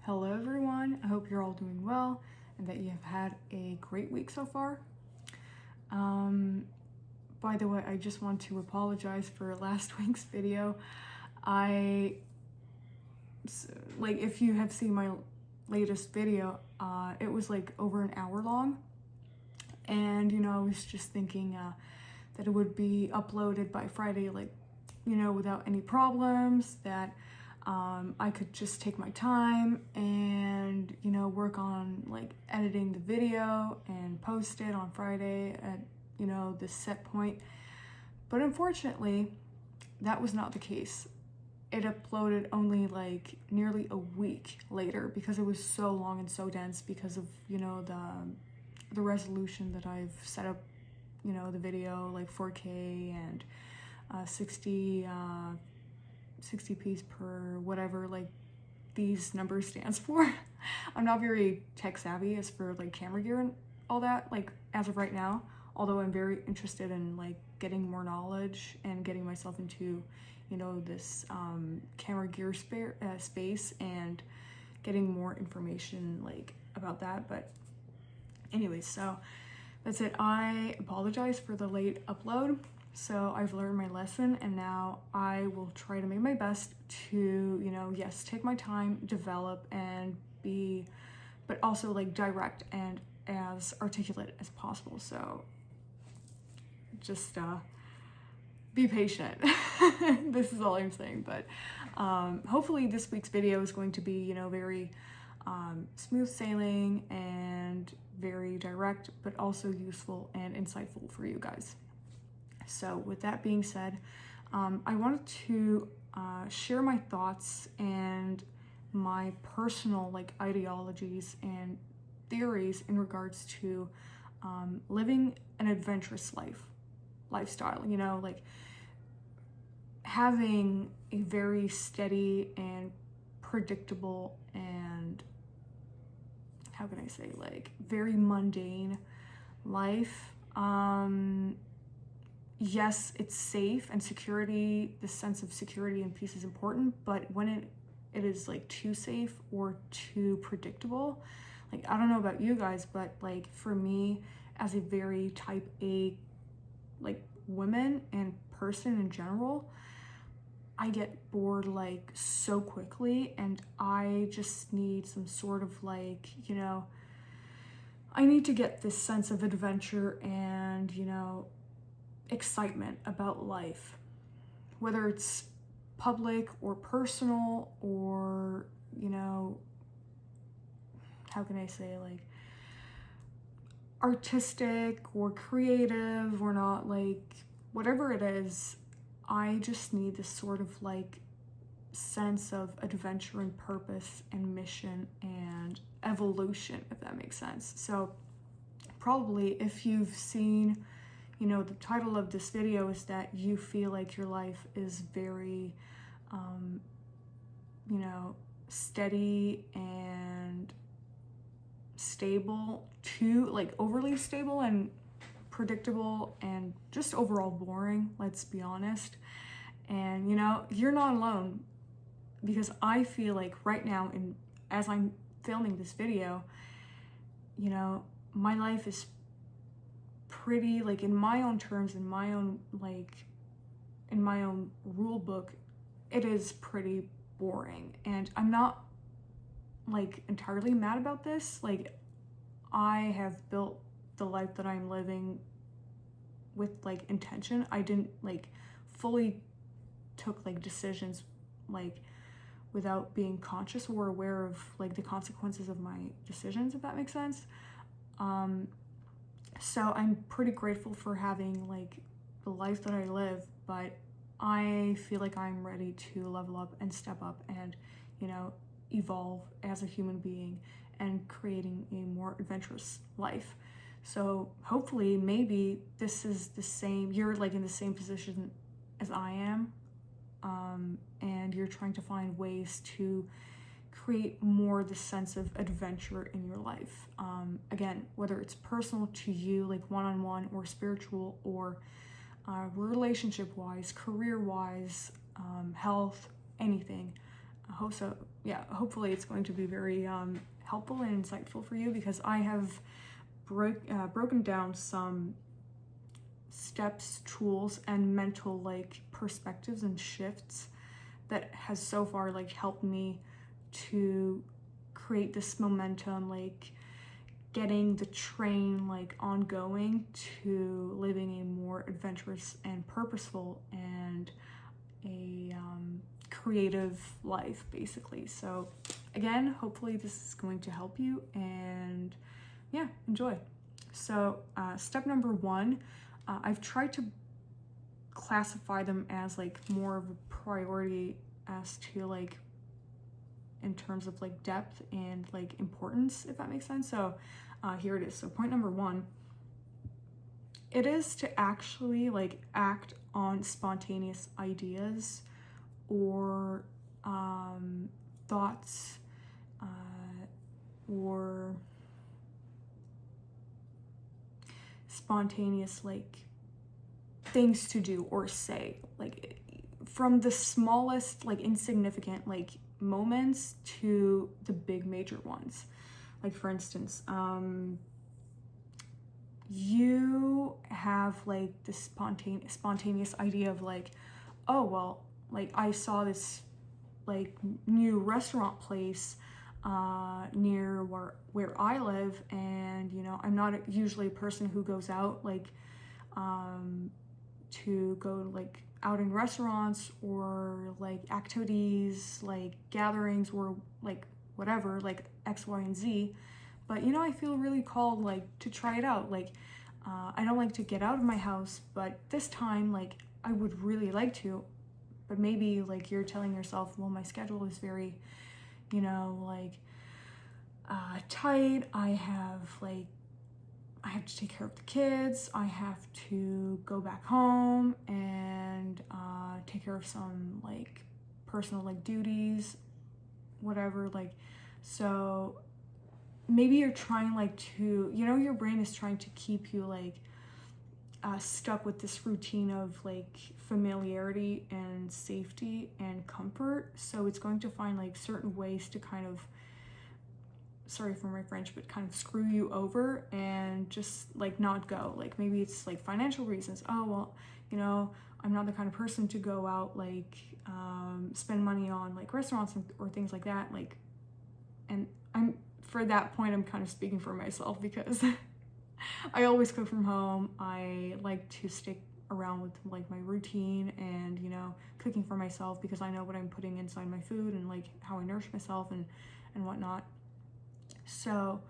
Hello everyone, I hope you're all doing well and that you have had a great week so far. By the way, I just want to apologize for last week's video. If you have seen my latest video, it was like over an hour long, and I was just thinking that it would be uploaded by Friday, without any problems, that I could just take my time and work on editing the video and post it on Friday at this set point. But unfortunately, that was not the case. It uploaded only nearly a week later because it was so long and so dense because of the resolution that I've set up, the video 4K and 60p per whatever these numbers stands for. I'm not very tech savvy as for camera gear and all that as of right now, although I'm very interested in getting more knowledge and getting myself into this camera gear space and getting more information about that. But anyways, so that's it. I apologize for the late upload. So I've learned my lesson, and now I will try to make my best to, yes, take my time, develop, and be, but also direct and as articulate as possible. So just be patient. This is all I'm saying. But hopefully this week's video is going to be, very smooth sailing and very direct, but also useful and insightful for you guys. So with that being said, I wanted to share my thoughts and my personal ideologies and theories in regards to living an adventurous lifestyle, having a very steady and predictable and, how can I say, very mundane life. Yes, it's safe and security, the sense of security and peace is important, but when it is too safe or too predictable, I don't know about you guys, but for me as a very type A woman and person in general, I get bored so quickly, and I just need some sort of I need to get this sense of adventure and excitement about life, whether it's public or personal or how can I say, artistic or creative or not, whatever it is. I just need this sort of sense of adventure and purpose and mission and evolution, if that makes sense. So probably if you've seen the title of this video is that you feel your life is very, steady and stable to overly stable and predictable and just overall boring, let's be honest. And you're not alone, because I feel right now, as I'm filming this video, my life is pretty in my own terms, in my own in my own rule book, it is pretty boring. And I'm not entirely mad about this. I have built the life that I'm living with intention. I didn't fully took decisions without being conscious or aware of the consequences of my decisions, if that makes sense. So I'm pretty grateful for having the life that I live, but I feel I'm ready to level up and step up and evolve as a human being and creating a more adventurous life. So hopefully maybe this is the same, you're in the same position as I am, and you're trying to find ways to create more the sense of adventure in your life. Again, whether it's personal to you, one-on-one, or spiritual, or relationship-wise, career-wise, health, anything. yeah, hopefully it's going to be very helpful and insightful for you, because I have broken down some steps, tools, and mental like perspectives and shifts that has so far like helped me to create this momentum, like getting the train like ongoing to living a more adventurous and purposeful and a creative life, basically. So again, hopefully this is going to help you, and yeah, enjoy. So step number 1, I've tried to classify them as like more of a priority as to like in terms of like depth and like importance, if that makes sense. So here it is. So point number 1, it is to actually like act on spontaneous ideas or thoughts or spontaneous like things to do or say, like from the smallest like insignificant like moments to the big major ones. Like for instance, you have like this spontaneous idea of like, oh well, like I saw this like new restaurant place near where I live, and you know, I'm not usually a person who goes out like to go like out in restaurants or like activities like gatherings or like whatever, like X, Y, and Z. But you know, I feel really called like to try it out. Like I don't like to get out of my house, but this time like I would really like to. But maybe like you're telling yourself, well, my schedule is very, you know, like tight. I have to take care of the kids. I have to go back home and take care of some like personal like duties, whatever. Like, so maybe you're trying like to, you know, your brain is trying to keep you like stuck with this routine of like familiarity and safety and comfort. So it's going to find like certain ways to kind of, sorry for my French, but kind of screw you over and just like not go. Like maybe it's like financial reasons. Oh, well, you know, I'm not the kind of person to go out like spend money on like restaurants or things like that. Like, and for that point, I'm kind of speaking for myself because I always cook from home. I like to stick around with like my routine and, you know, cooking for myself because I know what I'm putting inside my food and like how I nourish myself and whatnot. So,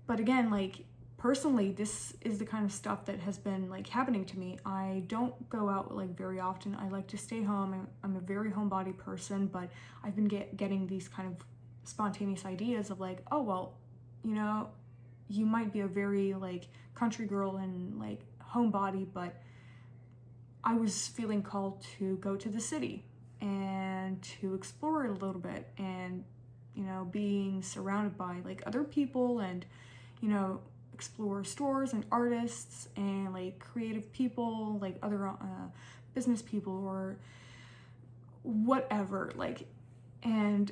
but again, like personally, this is the kind of stuff that has been like happening to me. I don't go out like very often. I like to stay home. I'm a very homebody person, but I've been getting these kind of spontaneous ideas of like, oh, well, you know, you might be a very like country girl and like homebody, but I was feeling called to go to the city and to explore it a little bit, and you know, being surrounded by like other people and, you know, explore stores and artists and like creative people, like other business people or whatever, like, and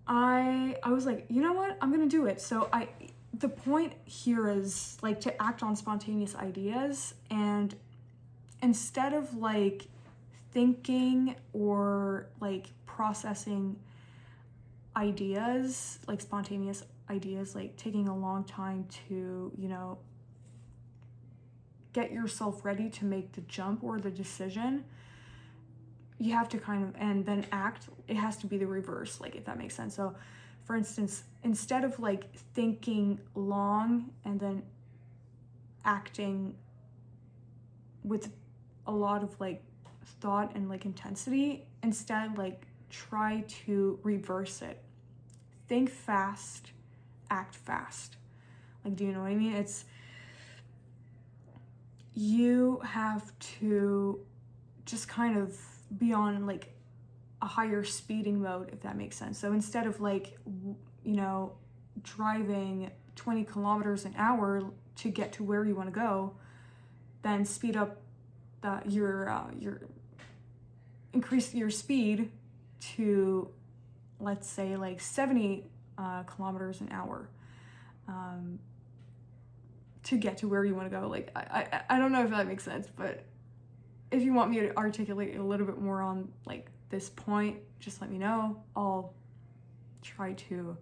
I was like, you know what, I'm gonna do it. So the point here is like to act on spontaneous ideas, and instead of like thinking or like processing ideas, like spontaneous ideas, like taking a long time to, you know, get yourself ready to make the jump or the decision, you have to kind of, and then act, it has to be the reverse, like if that makes sense. So for instance, instead of like thinking long and then acting with a lot of like thought and like intensity, instead like try to reverse it. Think fast, act fast. Like, do you know what I mean? It's, you have to just kind of be on like a higher speeding mode, if that makes sense. So instead of like, you know, driving 20 kilometers an hour to get to where you want to go, then speed up your increase your speed to let's say like 70 kilometers an hour to get to where you want to go. Like, I don't know if that makes sense, but if you want me to articulate a little bit more on like this point, just let me know. I'll try to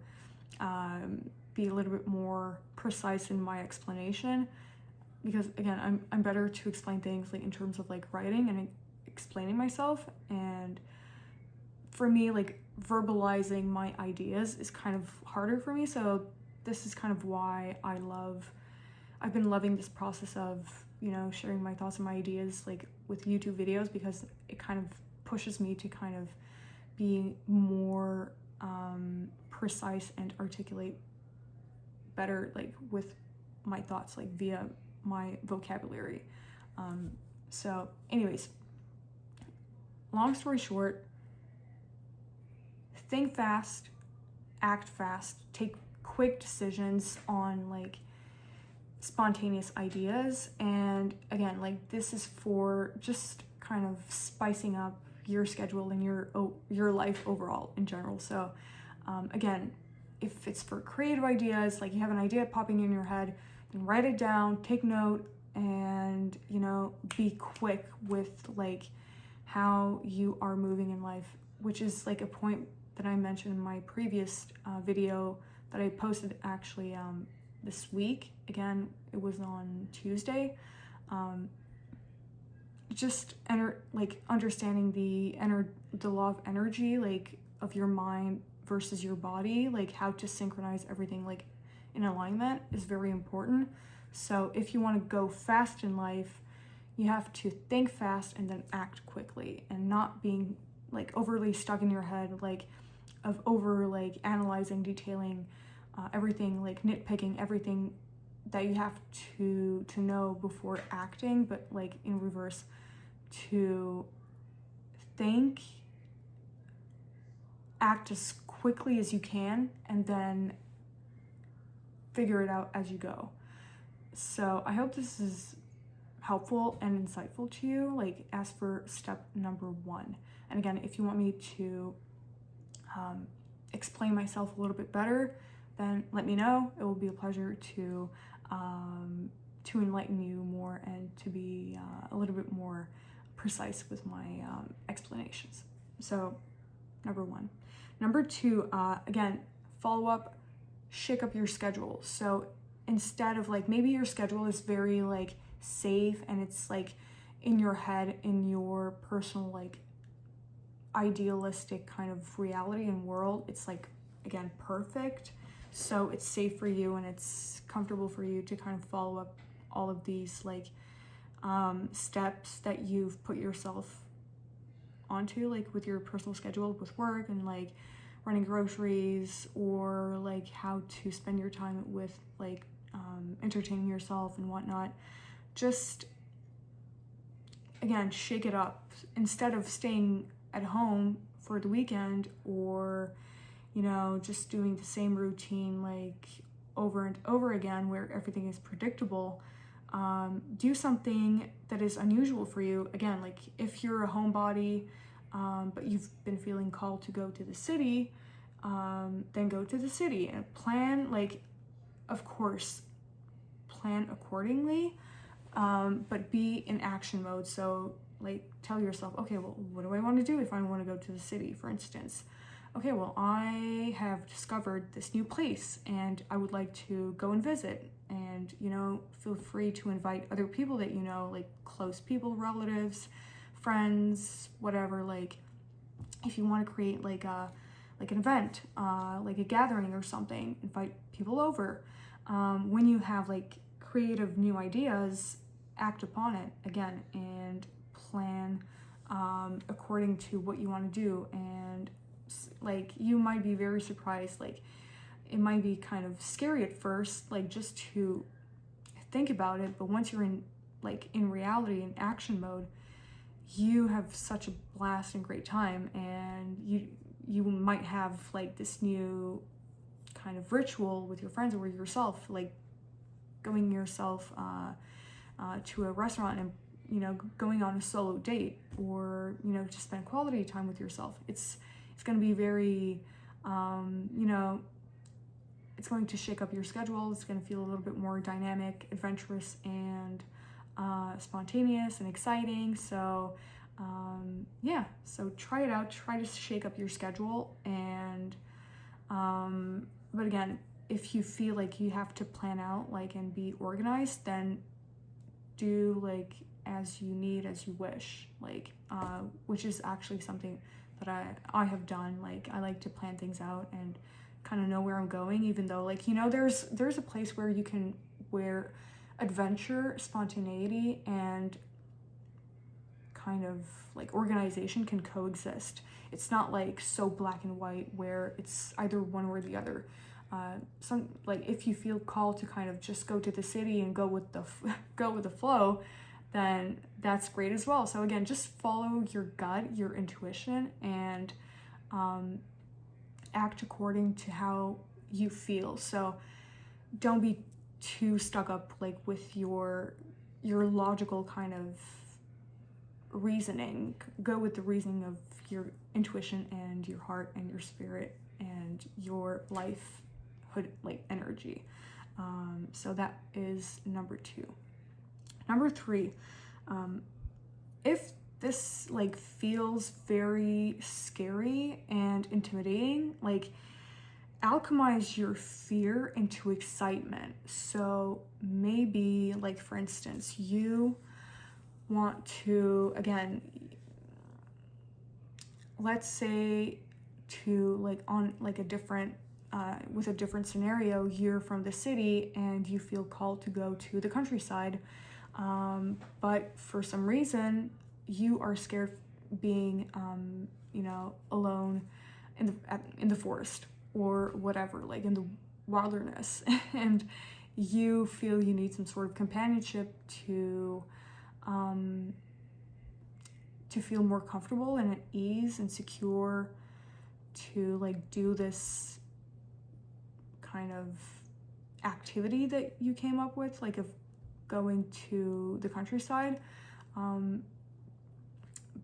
be a little bit more precise in my explanation, because again, I'm better to explain things like in terms of like writing and explaining myself, and for me, like verbalizing my ideas is kind of harder for me. So this is kind of why I've been loving this process of, you know, sharing my thoughts and my ideas like with YouTube videos, because it kind of pushes me to kind of be more precise and articulate better like with my thoughts, like via my vocabulary. So anyways, long story short, think fast, act fast, take quick decisions on like spontaneous ideas. And again, like this is for just kind of spicing up your schedule and your life overall in general. So again, if it's for creative ideas, like you have an idea popping in your head, then write it down, take note, and, you know, be quick with like how you are moving in life, which is like a point that I mentioned in my previous video that I posted actually this week. Again, it was on Tuesday. Just understanding the law of energy, like of your mind versus your body, like how to synchronize everything like in alignment is very important. So if you want to go fast in life, you have to think fast and then act quickly, and not being like overly stuck in your head, like of over like analyzing, detailing everything, like nitpicking everything that you have to know before acting, but like in reverse, to think, act as quickly as you can, and then figure it out as you go. So I hope this is helpful and insightful to you, like as for step number 1. And again, if you want me to explain myself a little bit better, then let me know. It will be a pleasure to enlighten you more and to be a little bit more precise with my explanations. So number 1. Number 2, again, follow up, shake up your schedule. So instead of like, maybe your schedule is very like safe and it's like in your head, in your personal like idealistic kind of reality and world, it's like, again, perfect. So it's safe for you and it's comfortable for you to kind of follow up all of these like steps that you've put yourself onto, like with your personal schedule, with work and like running groceries, or like how to spend your time with like entertaining yourself and whatnot. Just again, shake it up. Instead of staying at home for the weekend, or you know, just doing the same routine like over and over again where everything is predictable, do something that is unusual for you. Again, like if you're a homebody, but you've been feeling called to go to the city, then go to the city and plan, like, of course, plan accordingly, but be in action mode. So like tell yourself, okay, well, what do I want to do if I want to go to the city, for instance? Okay, well, I have discovered this new place and I would like to go and visit. And, you know, feel free to invite other people that you know, like close people, relatives, friends, whatever. Like if you want to create like an event, like a gathering or something, invite people over. When you have like creative new ideas, act upon it again and plan according to what you want to do. And like you might be very surprised, like it might be kind of scary at first, like just to think about it, but once you're in reality, in action mode, you have such a blast and great time. And you might have like this new kind of ritual with your friends or with yourself, like going yourself to a restaurant and, you know, going on a solo date, or, you know, to spend quality time with yourself. It's going to be very You know, it's going to shake up your schedule. It's going to feel a little bit more dynamic, adventurous, and spontaneous and exciting. So yeah, so try it out. Try to shake up your schedule. And but again, if you feel like you have to plan out like and be organized, then do like as you need, as you wish, like which is actually something that I have done. Like I like to plan things out and kind of know where I'm going, even though, like, you know, there's a place where you can, where adventure, spontaneity, and kind of like organization can coexist. It's not like so black and white where it's either one or the other. Some, like, if you feel called to kind of just go to the city and go with the flow, then that's great as well. So again, just follow your gut, your intuition, and act according to how you feel. So don't be too stuck up like with your logical kind of reasoning. Go with the reasoning of your intuition and your heart and your spirit and your lifehood like energy. So that is number 2. Number 3, if this like feels very scary and intimidating, like alchemize your fear into excitement. So maybe, like, for instance, you want to, again, let's say to like on like a different with a different scenario, you're from the city and you feel called to go to the countryside, but for some reason you are scared being you know, alone in the forest or whatever, like in the wilderness, and you feel you need some sort of companionship to feel more comfortable and at ease and secure, to like do this kind of activity that you came up with, like of going to the countryside.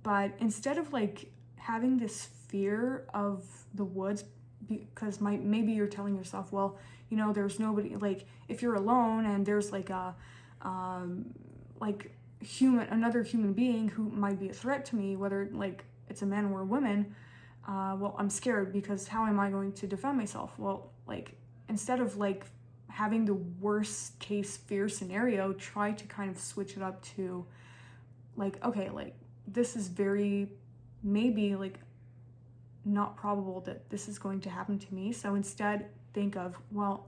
But instead of like having this fear of the woods, because maybe you're telling yourself, well, you know, there's nobody, like if you're alone and there's like a like another human being who might be a threat to me, whether like it's a man or a woman, well, I'm scared because how am I going to defend myself? Well, like instead of like having the worst case fear scenario, try to kind of switch it up to like, okay, like this is very maybe like not probable that this is going to happen to me. So instead think of, well,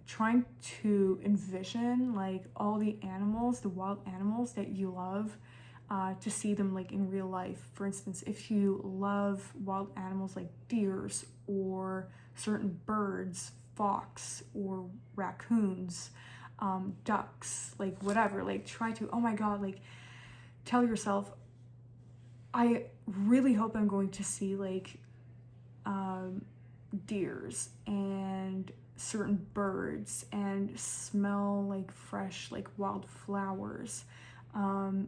trying to envision like all the animals, the wild animals that you love, to see them like in real life. For instance, if you love wild animals like deers or certain birds, fox or raccoons, ducks, like whatever, like try to, oh my God, like tell yourself, I really hope I'm going to see like deers and certain birds and smell like fresh like wild flowers,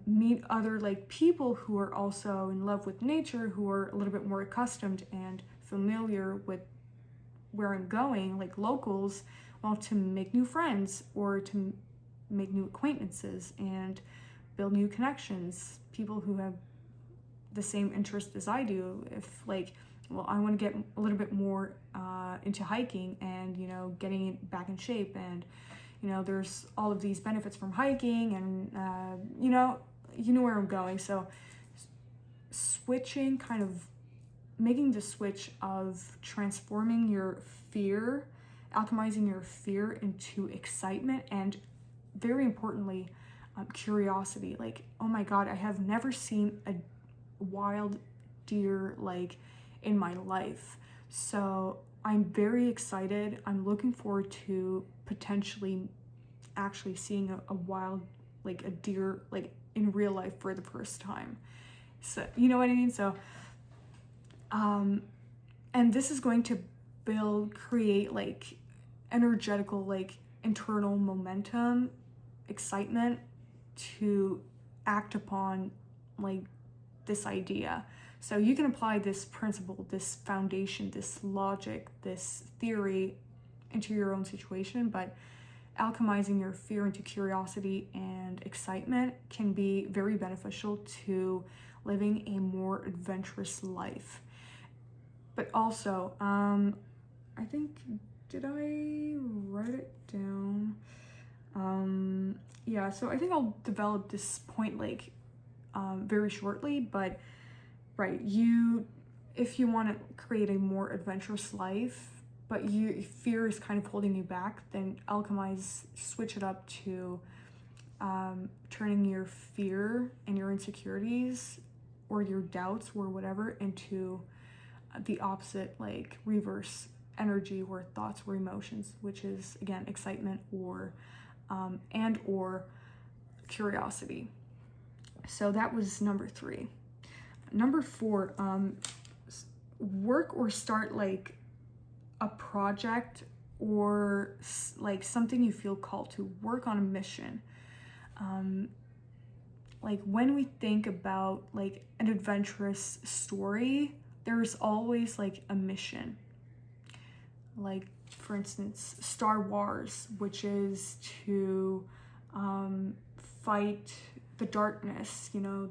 meet other like people who are also in love with nature, who are a little bit more accustomed and familiar with where I'm going, like locals, well, to make new friends or to make new acquaintances and build new connections, people who have the same interest as I do. If like, well, I want to get a little bit more into hiking and, you know, getting it back in shape, and you know, there's all of these benefits from hiking, and you know where I'm going. So switching, kind of making the switch of transforming your fear, alchemizing your fear into excitement, and very importantly, curiosity. Like, oh my God, I have never seen a wild deer like in my life. So I'm very excited. I'm looking forward to potentially actually seeing a wild, like a deer, like in real life for the first time. So, you know what I mean? So, and this is going to create like energetical, like internal momentum, excitement to act upon like this idea. So you can apply this principle, this foundation, this logic, this theory into your own situation, but alchemizing your fear into curiosity and excitement can be very beneficial to living a more adventurous life. But also, I think, did I write it down? Yeah, so I think I'll develop this point like very shortly, but right, if you want to create a more adventurous life, but fear is kind of holding you back, then switch it up to turning your fear and your insecurities or your doubts or whatever into the opposite, like reverse energy or thoughts or emotions, which is again excitement or curiosity. So that was number 3. Number 4, work or start like a project or like something you feel called to. Work on a mission. Like when we think about like an adventurous story, there's always like a mission. Like for instance, Star Wars, which is to fight the darkness, you know,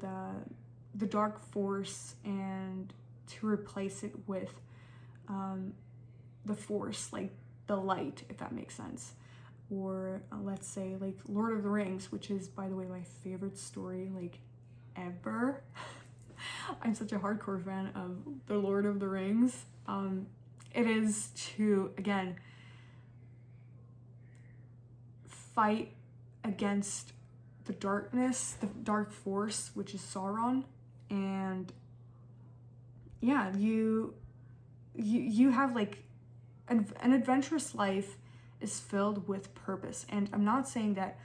the dark force, and to replace it with the force, like the light, if that makes sense. Or let's say like Lord of the Rings, which is, by the way, my favorite story like ever. I'm such a hardcore fan of the Lord of the Rings. It is to, again, fight against the darkness, the dark force, which is Sauron. And yeah, you have like an adventurous life is filled with purpose. And I'm not saying that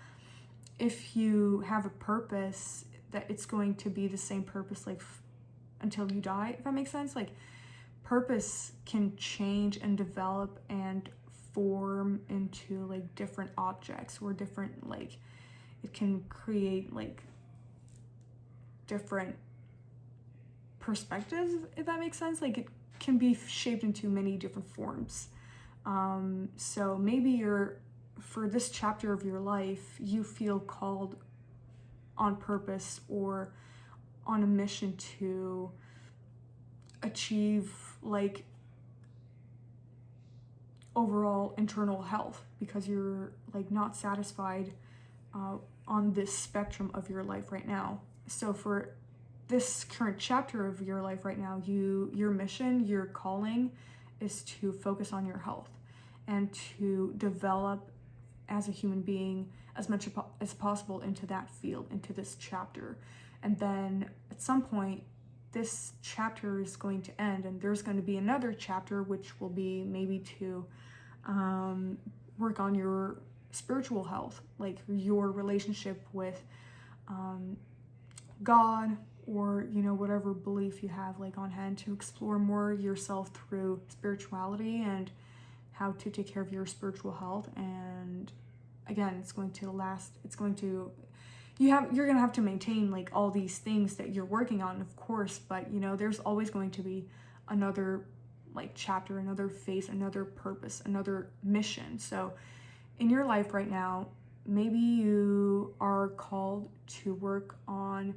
if you have a purpose that it's going to be the same purpose like until you die, if that makes sense. Like purpose can change and develop and form into like different objects or different, like it can create like different perspectives, if that makes sense. Like it can be shaped into many different forms. So maybe for this chapter of your life, you feel called on purpose or on a mission to achieve like overall internal health because you're like not satisfied on this spectrum of your life right now. So for this current chapter of your life right now, your mission, your calling is to focus on your health and to develop as a human being as much as possible into that field, into this chapter. And then at some point, this chapter is going to end and there's going to be another chapter, which will be maybe to work on your spiritual health, like your relationship with God, or you know, whatever belief you have like on hand, to explore more yourself through spirituality and how to take care of your spiritual health. And again, it's going to last, you're gonna have to maintain like all these things that you're working on, of course, but you know, there's always going to be another like chapter, another phase, another purpose, another mission. So in your life right now, maybe you are called to work on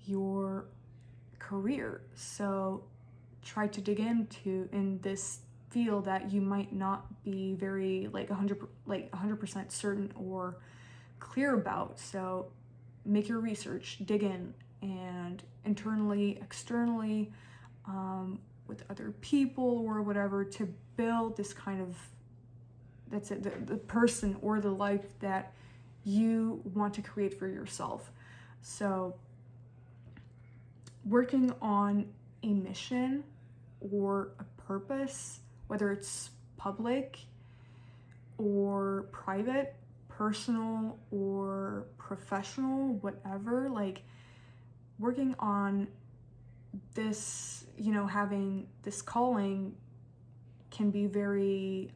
your career. So try to dig in this field that you might not be very like 100% certain or clear about. So make your research, dig in, and internally, externally, with other people or whatever, to build this kind of, that's it, the person or the life that you want to create for yourself. So working on a mission or a purpose, whether it's public or private, personal or professional, whatever, like working on this, you know, having this calling can be very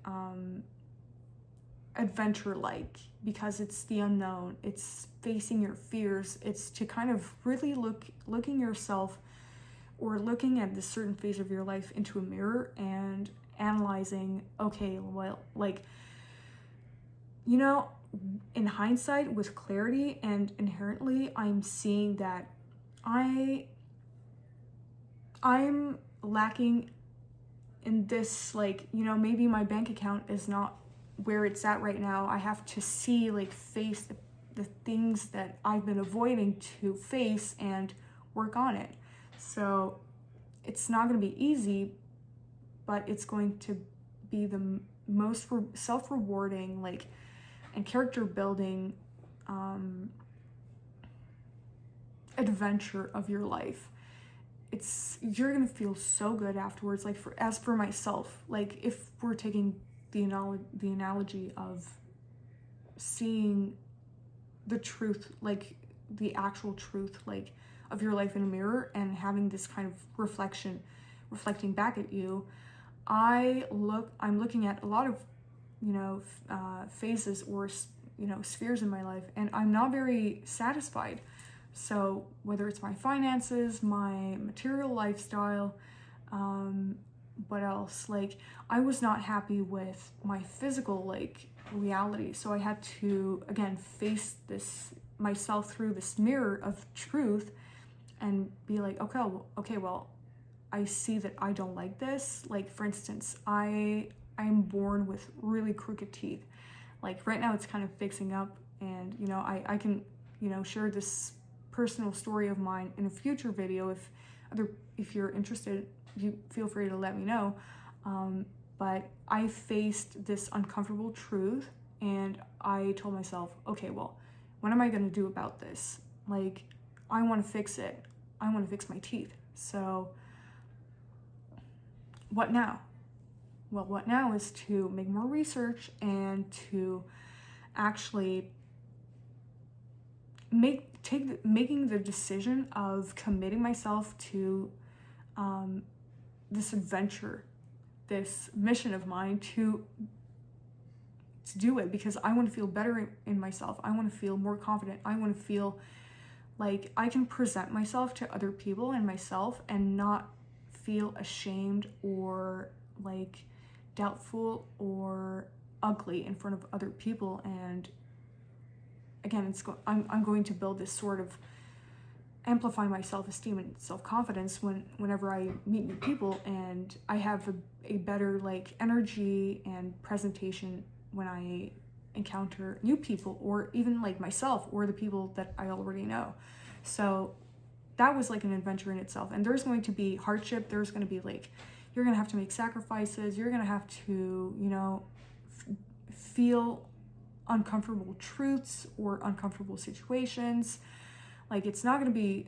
adventure-like, because it's the unknown, it's facing your fears, it's to kind of really looking yourself or looking at this certain phase of your life into a mirror and analyzing, okay, well, like, you know, in hindsight, with clarity and inherently, I'm seeing that I'm lacking in this, like, you know, maybe my bank account is not where it's at right now. I have to see, like, face the things that I've been avoiding to face and work on it. So it's not going to be easy, but it's going to be the most self-rewarding, like, and character building adventure of your life. You're gonna feel so good afterwards. Like, as for myself, like, if we're taking the analogy of seeing the truth, like the actual truth, like, of your life in a mirror and having this kind of reflecting back at you, I'm looking at a lot of, you know, phases or, you know, spheres in my life, and I'm not very satisfied. So whether it's my finances, my material lifestyle, what else? Like, I was not happy with my physical, like, reality. So I had to, again, face myself through this mirror of truth and be like, okay, well, I see that I don't like this. Like, for instance, I'm born with really crooked teeth. Like, right now it's kind of fixing up, and, you know, I can, you know, share this personal story of mine in a future video. If you're interested, you feel free to let me know. But I faced this uncomfortable truth, and I told myself, okay, well, what am I going to do about this? Like, I want to fix it. I want to fix my teeth. So what now? Well, what now is to make more research and to actually making the decision of committing myself to this adventure, this mission of mine to do it, because I want to feel better in myself. I want to feel more confident. I want to feel like I can present myself to other people and myself and not feel ashamed or, like, doubtful or ugly in front of other people. And again, I'm going to build this sort of amplify my self-esteem and self-confidence whenever I meet new people, and I have a better, like, energy and presentation when I encounter new people, or even, like, myself or the people that I already know. So that was, like, an adventure in itself. And there's going to be hardship. There's going to be, like, you're going to have to make sacrifices. You're going to have to, you know, feel uncomfortable truths or uncomfortable situations. Like, it's not going to be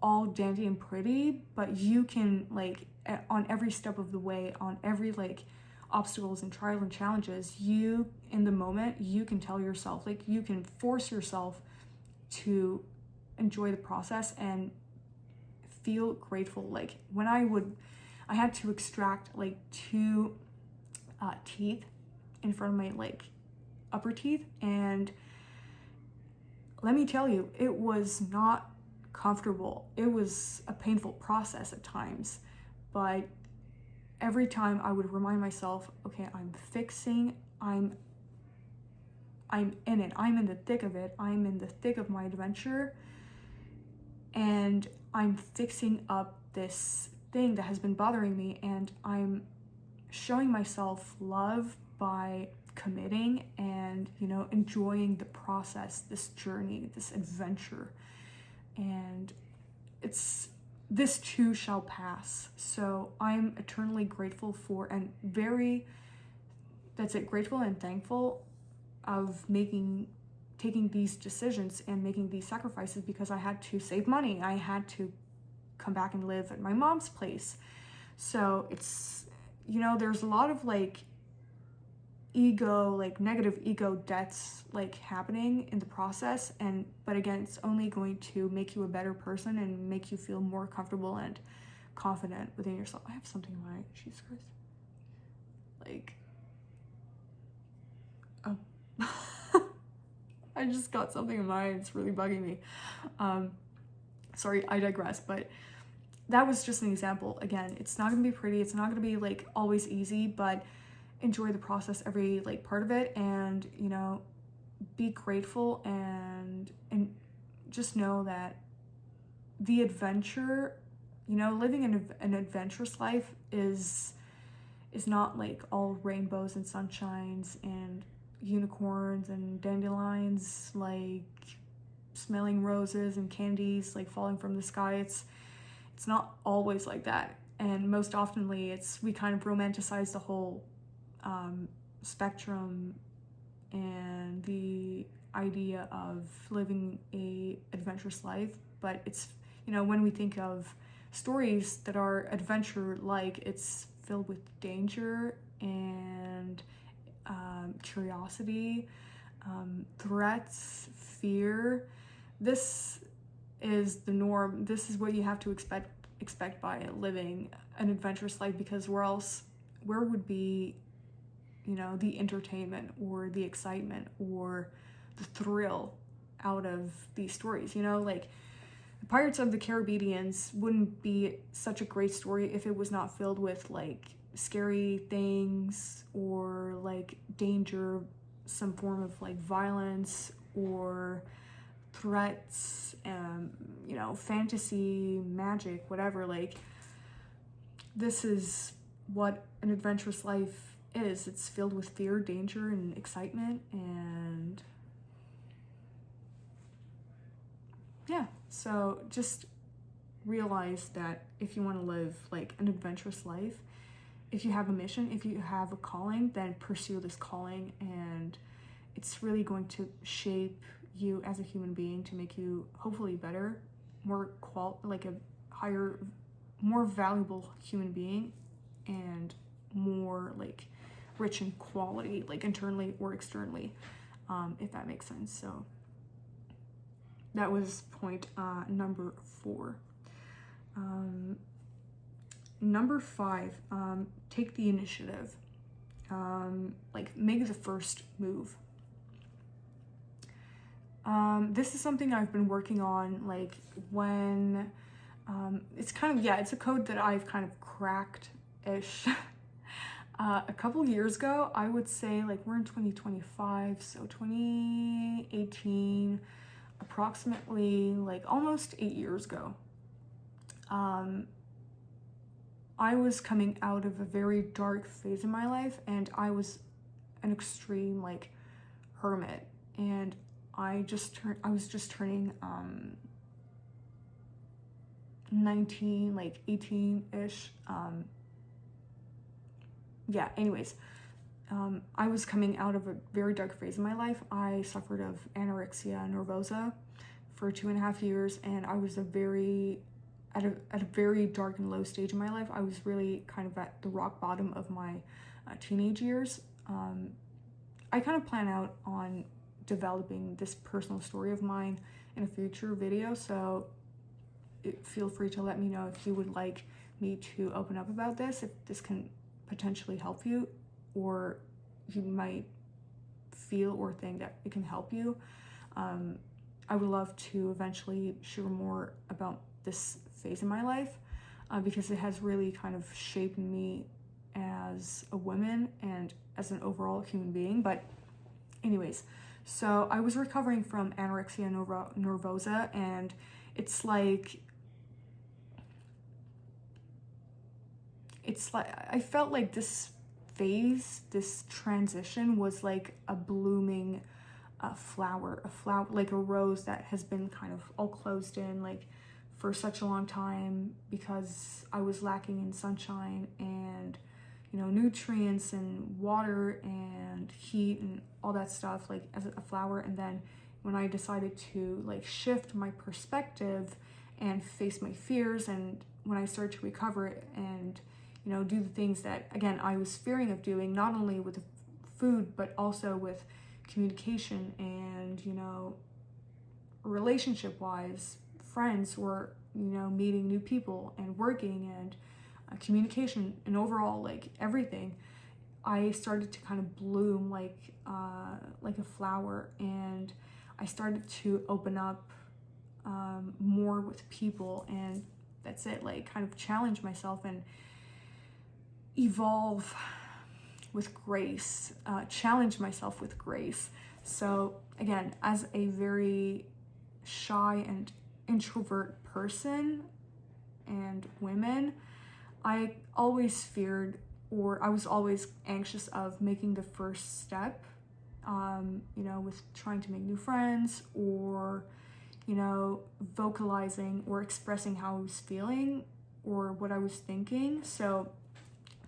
all dandy and pretty, but you can, like, on every step of the way, on every, like, obstacles and trials and challenges, you, in the moment, you can tell yourself, like, you can force yourself to enjoy the process and feel grateful. Like, when I had to extract, like, 2 teeth in front of my, like, upper teeth, and let me tell you, it was not comfortable. It was a painful process at times, but every time I would remind myself, okay, I'm in it. I'm in the thick of it. I'm in the thick of my adventure, and I'm fixing up this thing that has been bothering me, and I'm showing myself love by committing and, you know, enjoying the process, this journey, this adventure. And this too shall pass. So I'm eternally grateful for, and grateful and thankful of taking these decisions and making these sacrifices, because I had to save money. I had to come back and live at my mom's place. So it's, you know, there's a lot of, like, negative ego deaths, like, happening in the process, but again, it's only going to make you a better person and make you feel more comfortable and confident within yourself. I have something in my eye. Jesus Christ. Like, oh. I just got something in my eye. It's really bugging me. Sorry, I digress, but that was just an example. Again, it's not gonna be pretty, it's not gonna be like always easy, but enjoy the process, every like part of it, and you know, be grateful, and just know that the adventure, you know, living an adventurous life is not like all rainbows and sunshines and unicorns and dandelions, like smelling roses and candies like falling from the sky. It's not always like that, and most oftenly it's, we kind of romanticize the whole spectrum and the idea of living a adventurous life. But it's, you know, when we think of stories that are adventure like, it's filled with danger and curiosity, threats, fear. This is the norm. This is what you have to expect by living an adventurous life, because where would be, you know, the entertainment or the excitement or the thrill out of these stories? You know, like the Pirates of the Caribbean wouldn't be such a great story if it was not filled with like scary things or like danger, some form of like violence or threats, you know, fantasy, magic, whatever. Like, this is what an adventurous life is. It's filled with fear, danger, and excitement, and yeah. So just realize that if you want to live like an adventurous life, if you have a mission, if you have a calling, then pursue this calling, and it's really going to shape you as a human being to make you hopefully better, more like a higher, more valuable human being, and more like rich in quality, like internally or externally, if that makes sense. So that was point number 4. Number 5, take the initiative. Like, make the first move. This is something I've been working on, like when, it's kind of, yeah, it's a code that I've kind of cracked-ish. A couple years ago, I would say, like, we're in 2025, so 2018, approximately, like, almost 8 years ago, I was coming out of a very dark phase in my life, and I was an extreme, like, hermit, and I was just turning 19, like 18-ish. Yeah, anyways, I was coming out of a very dark phase in my life. I suffered of anorexia nervosa for 2.5 years, and I was at a very dark and low stage in my life. I was really kind of at the rock bottom of my teenage years. I kind of plan out on developing this personal story of mine in a future video, so feel free to let me know if you would like me to open up about this, if this can potentially help you, or you might feel or think that it can help you. I would love to eventually share more about this phase in my life, because it has really kind of shaped me as a woman and as an overall human being. But anyways, so I was recovering from anorexia nervosa, and it's like I felt like this phase, this transition was like a blooming flower, like a rose that has been kind of all closed in, like for such a long time, because I was lacking in sunshine and, you know, nutrients and water and heat and all that stuff, like as a flower. And then when I decided to like shift my perspective and face my fears, and when I started to recover and, you know, do the things that, again, I was fearing of doing, not only with food, but also with communication and, you know, relationship-wise, friends, or, you know, meeting new people and working and communication and overall, like, everything, I started to kind of bloom like a flower, and I started to open up more with people and that's it, like kind of challenge myself and evolve with grace, challenge myself with grace. So again, as a very shy and introvert person and women, I always feared, or I was always anxious of making the first step, with trying to make new friends, or, vocalizing or expressing how I was feeling or what I was thinking. So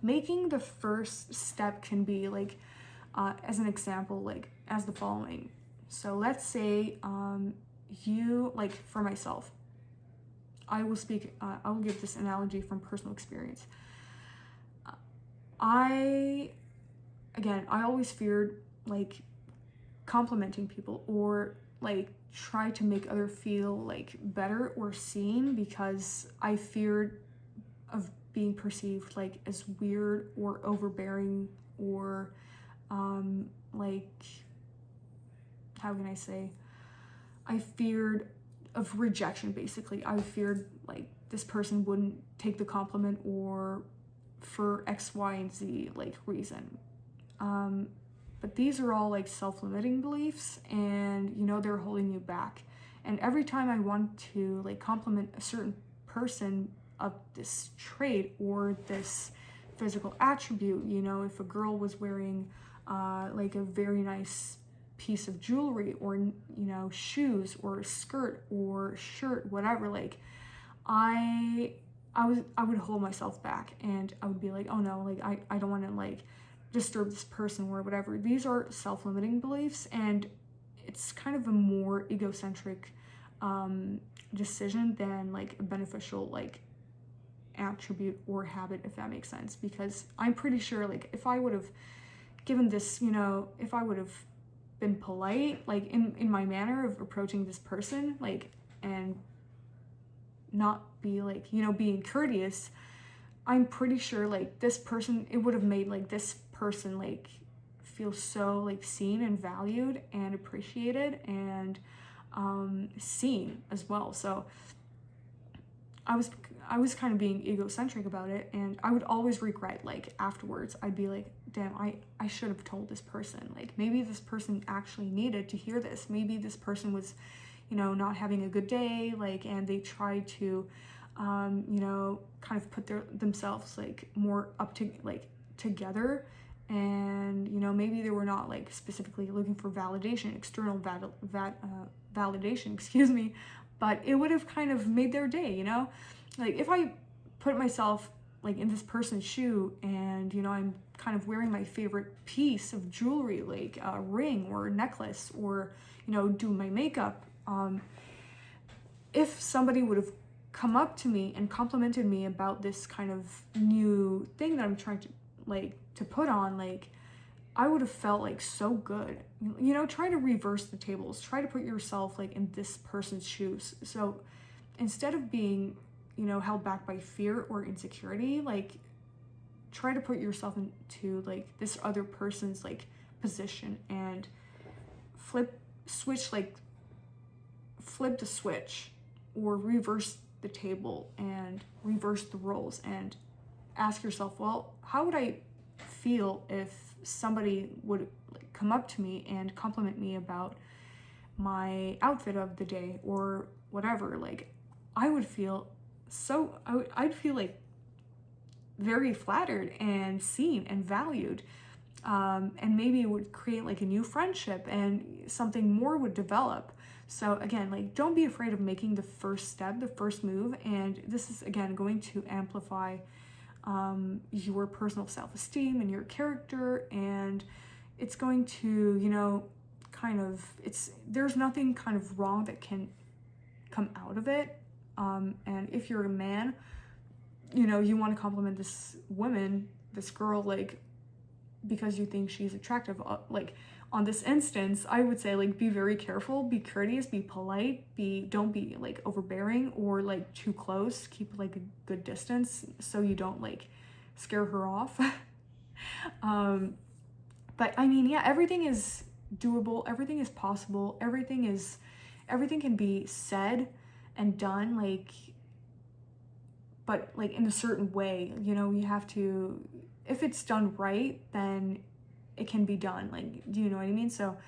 making the first step can be like, as an example, like as the following. So let's say like for myself, I will give this analogy from personal experience. I always feared like complimenting people or like try to make other feel like better or seen, because I feared of being perceived like as weird or overbearing, or like, how can I say, I feared of rejection. Basically, I feared like this person wouldn't take the compliment, or for X, Y, and Z like reason. But these are all like self-limiting beliefs, and they're holding you back. And every time I want to like compliment a certain person of this trait or this physical attribute, if a girl was wearing like a very nice piece of jewelry, or shoes, or a skirt or shirt, whatever, like I would hold myself back, and I would be like, oh no, like I don't want to like disturb this person or whatever. These are self-limiting beliefs, and it's kind of a more egocentric decision than like a beneficial like attribute or habit, if that makes sense. Because I'm pretty sure like if I would have given this, if I would have been polite like in my manner of approaching this person, like, and not be like, being courteous, I'm pretty sure like this person, it would have made like this person like feel so like seen and valued and appreciated and seen as well. So I was kind of being egocentric about it, and I would always regret like afterwards. I'd be like, damn, I should have told this person. Like maybe this person actually needed to hear this. Maybe this person was, not having a good day, like, and they tried to kind of put themselves like more up to like together, and maybe they were not like specifically looking for validation, external validation, excuse me, but it would have kind of made their day, like if I put myself like in this person's shoe, and I'm kind of wearing my favorite piece of jewelry, like a ring or a necklace, or do my makeup, if somebody would have come up to me and complimented me about this kind of new thing that I'm trying to put on, like I would have felt like so good. Try to reverse the tables, try to put yourself like in this person's shoes. So instead of being held back by fear or insecurity, like try to put yourself into like this other person's like position, and flip the switch, or reverse the table and reverse the roles, and ask yourself, well, how would I feel if somebody would like come up to me and compliment me about my outfit of the day or whatever? Like I would feel I'd feel like very flattered and seen and valued, and maybe it would create like a new friendship, and something more would develop. So again, like don't be afraid of making the first step, the first move, and this is again going to amplify your personal self-esteem and your character, and it's going to there's nothing kind of wrong that can come out of it. And if you're a man, you want to compliment this girl, like because you think she's attractive, like on this instance, I would say like be very careful, be courteous, be polite, don't be like overbearing or like too close. Keep like a good distance so you don't like scare her off. But I mean, yeah, everything is doable, everything is possible, everything can be said and done. Like but like in a certain way, you know, you have to, if it's done right, then it can be done. Like, do you know what I mean? So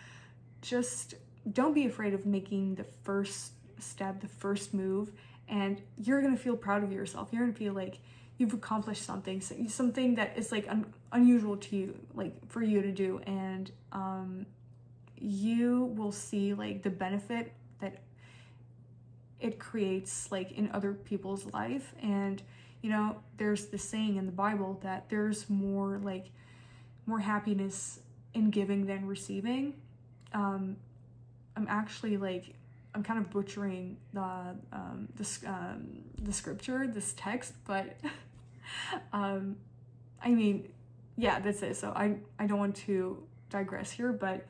just don't be afraid of making the first step, the first move, and you're gonna feel proud of yourself. You're gonna feel like you've accomplished something, something that is like unusual to you, like for you to do, and you will see like the benefit that it creates like in other people's life. And you know, there's this saying in the Bible that there's more happiness in giving than receiving. I'm actually like, I'm kind of butchering the scripture, this text, but I mean, yeah, that's it. So I don't want to digress here, but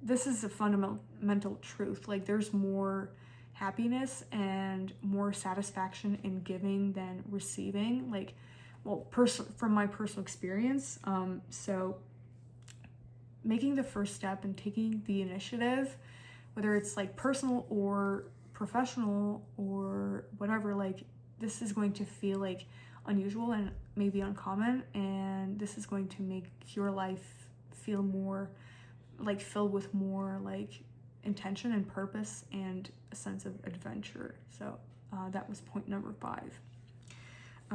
this is a fundamental truth. Like, there's more happiness and more satisfaction in giving than receiving. Like, well, from my personal experience. So making the first step and taking the initiative, whether it's like personal or professional or whatever, like this is going to feel like unusual and maybe uncommon, and this is going to make your life feel more like filled with more like intention and purpose and a sense of adventure. So that was point number 5.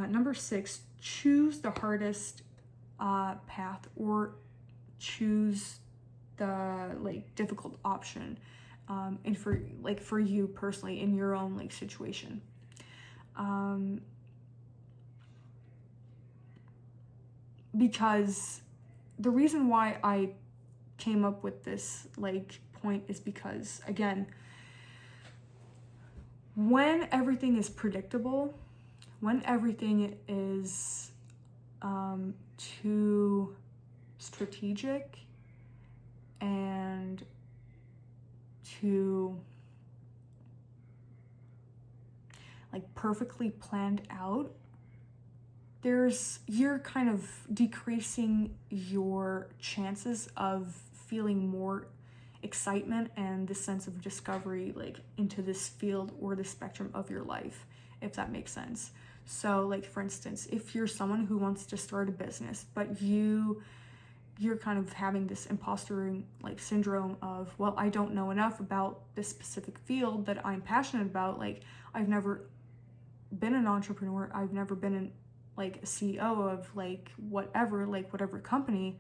Number 6, choose the hardest path, or choose the like difficult option, and for you personally in your own like situation. Because the reason why I came up with this like point is because, again, when everything is predictable, when everything is too strategic and too like perfectly planned out, you're kind of decreasing your chances of feeling more excitement and the sense of discovery like into this field or the spectrum of your life, if that makes sense. So like, for instance, if you're someone who wants to start a business, but you're kind of having this imposter like syndrome of, well, I don't know enough about this specific field that I'm passionate about. Like, I've never been an entrepreneur. I've never been in like a CEO of like whatever company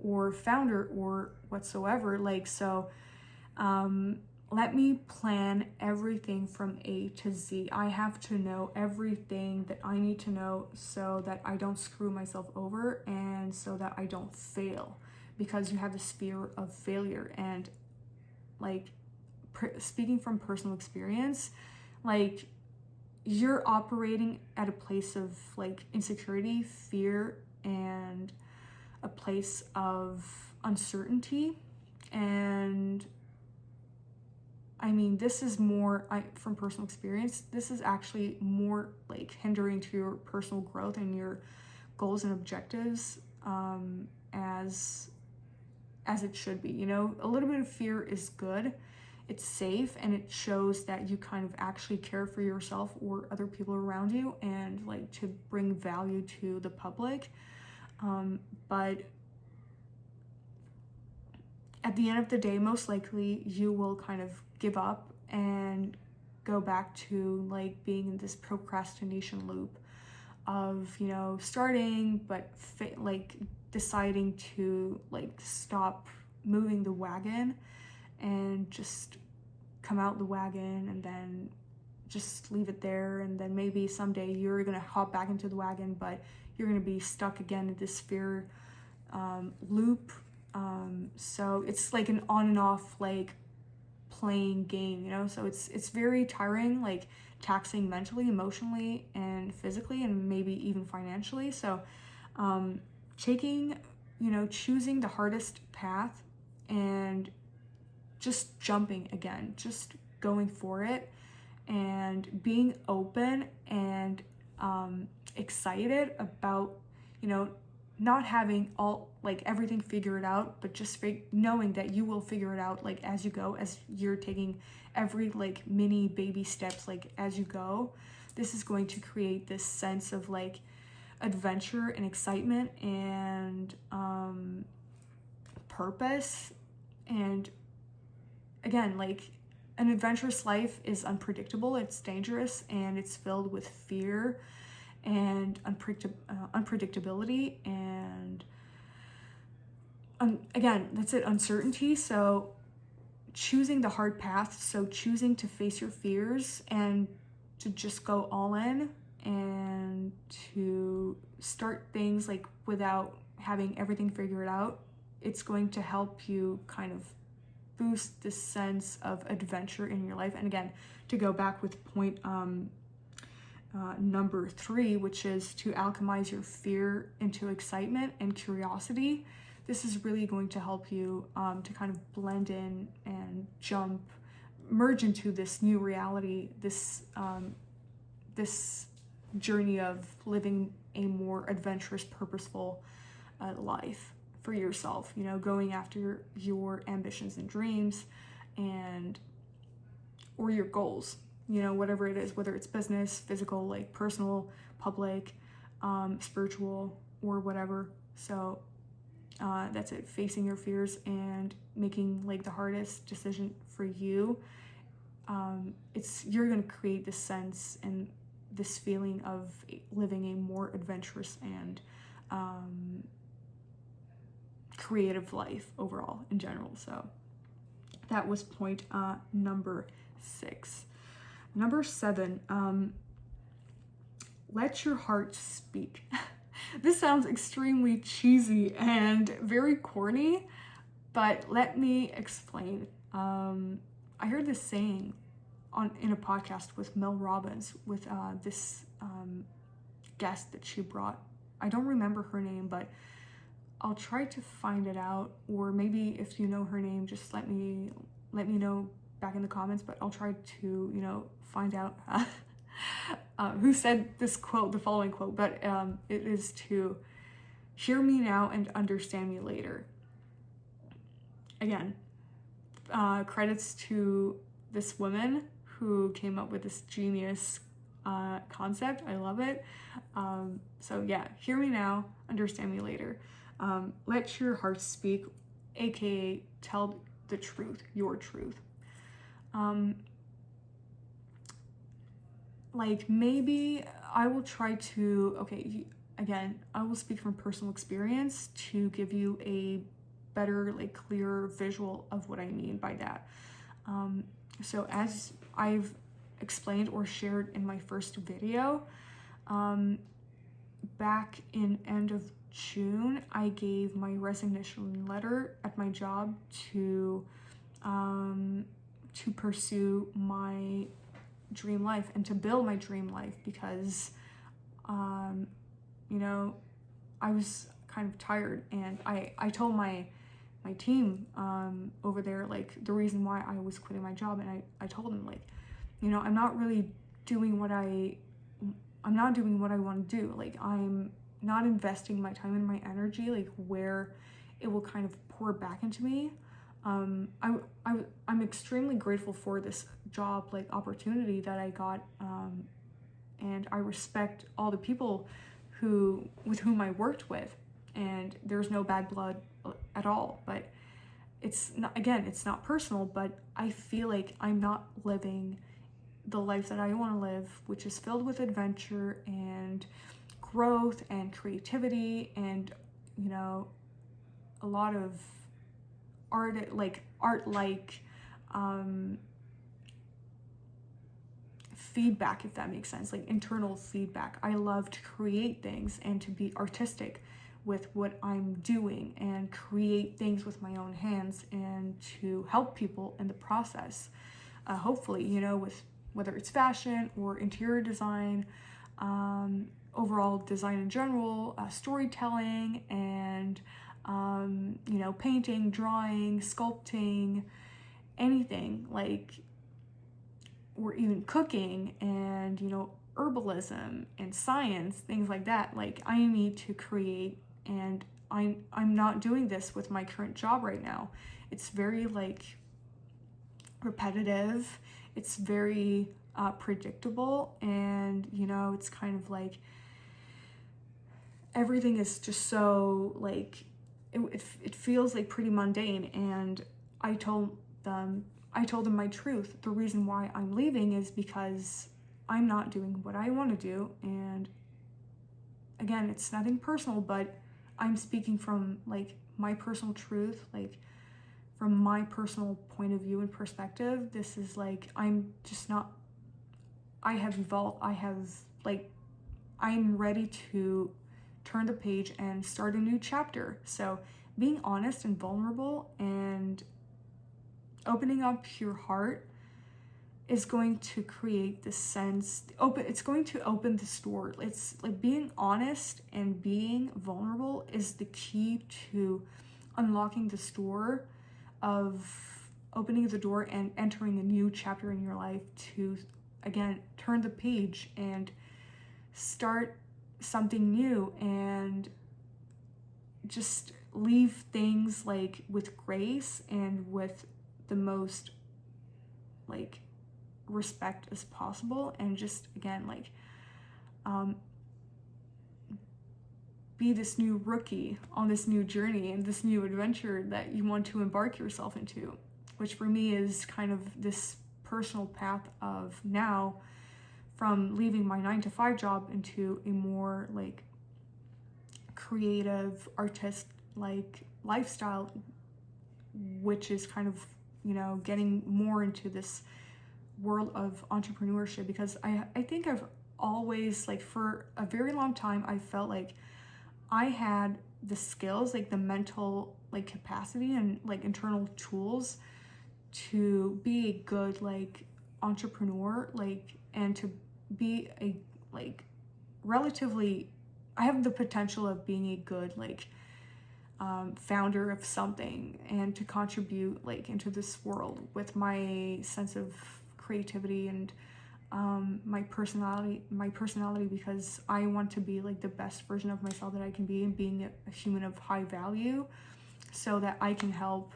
or founder or whatsoever. Like, so let me plan everything from A to Z. I have to know everything that I need to know so that I don't screw myself over and so that I don't fail, because you have this fear of failure. And like, speaking from personal experience, like, you're operating at a place of like insecurity, fear, and a place of uncertainty. And I mean, this is more, from personal experience, this is actually more like hindering to your personal growth and your goals and objectives, as it should be. You know, a little bit of fear is good. It's safe, and it shows that you kind of actually care for yourself or other people around you, and like to bring value to the public. But at the end of the day, most likely you will kind of give up and go back to like being in this procrastination loop of, you know, starting but like deciding to like stop moving the wagon and just come out the wagon and then just leave it there. And then maybe someday you're gonna hop back into the wagon, but you're gonna be stuck again in this fear loop. So it's like an on and off like playing game, you know? So it's very tiring, like taxing mentally, emotionally, and physically, and maybe even financially. So choosing the hardest path and just jumping again, just going for it, and being open and excited about, you know, not having all like everything figured out, but just knowing that you will figure it out like as you go, as you're taking every like mini baby steps like as you go. This is going to create this sense of like adventure and excitement and purpose. And again, like an adventurous life is unpredictable, it's dangerous, and it's filled with fear and unpredictability, and again, that's it, uncertainty. So choosing the hard path, so choosing to face your fears and to just go all in and to start things like without having everything figured out, it's going to help you kind of boost this sense of adventure in your life. And again, to go back with point number 3, which is to alchemize your fear into excitement and curiosity. This is really going to help you to kind of blend in and merge into this new reality, this journey of living a more adventurous, purposeful life for yourself, you know, going after your ambitions and dreams or your goals, you know, whatever it is, whether it's business, physical, like personal, public, spiritual, or whatever. So that's it, facing your fears and making like the hardest decision for you. You're going to create this sense and this feeling of living a more adventurous and creative life overall in general. So that was point number 6. Number 7, let your heart speak. This sounds extremely cheesy and very corny, but let me explain. I heard this saying in a podcast with Mel Robbins with this guest that she brought. I don't remember her name, but I'll try to find it out, or maybe if you know her name, just let me know back in the comments, but I'll try to, you know, find out who said this quote, the following quote, but it is to hear me now and understand me later. Again, credits to this woman who came up with this genius concept. I love it. So yeah, hear me now, understand me later. Let your heart speak, aka tell the truth, your truth. Like maybe I will try to, again, I will speak from personal experience to give you a better, like clearer visual of what I mean by that. So as I've explained or shared in my first video, back in end of June, I gave my resignation letter at my job to pursue my dream life and to build my dream life, because you know, I was kind of tired, and I told my team over there, like, the reason why I was quitting my job, and I told them, like, you know, I'm not doing what I want to do. Like, I'm not investing my time and my energy like where it will kind of pour back into me. I'm extremely grateful for this job like opportunity that I got, and I respect all the people with whom I worked with, and there's no bad blood at all. But it's not personal, but I feel like I'm not living the life that I want to live, which is filled with adventure and growth and creativity, and, you know, a lot of art feedback, if that makes sense, like internal feedback. I love to create things and to be artistic with what I'm doing and create things with my own hands and to help people in the process. Hopefully, you know, with whether it's fashion or interior design, overall design in general, storytelling, and you know, painting, drawing, sculpting, anything, like, or even cooking, and, you know, herbalism and science, things like that. Like, I need to create and I'm not doing this with my current job right now. It's very like repetitive. It's very predictable, and you know, it's kind of like everything is just so like it feels like pretty mundane. And I told them my truth. The reason why I'm leaving is because I'm not doing what I want to do. And again, it's nothing personal, but I'm speaking from like my personal truth, like from my personal point of view and perspective. This is like, I'm just not, I have evolved. I'm ready to turn the page and start a new chapter. So being honest and vulnerable and opening up your heart is going to create this sense, it's going to open this door. It's like being honest and being vulnerable is the key to unlocking this door, of opening the door and entering a new chapter in your life to, again, turn the page and start something new, and just leave things like with grace and with the most like respect as possible, and just again like be this new rookie on this new journey and this new adventure that you want to embark yourself into, which for me is kind of this personal path of now from leaving my 9-to-5 job into a more like creative artist like lifestyle, which is kind of, you know, getting more into this world of entrepreneurship. Because I think I've always, like, for a very long time, I felt like I had the skills, like the mental like capacity and like internal tools to be a good like entrepreneur, like, and to be a like relatively, I have the potential of being a good like founder of something, and to contribute like into this world with my sense of creativity and my personality, because I want to be like the best version of myself that I can be, and being a human of high value, so that I can help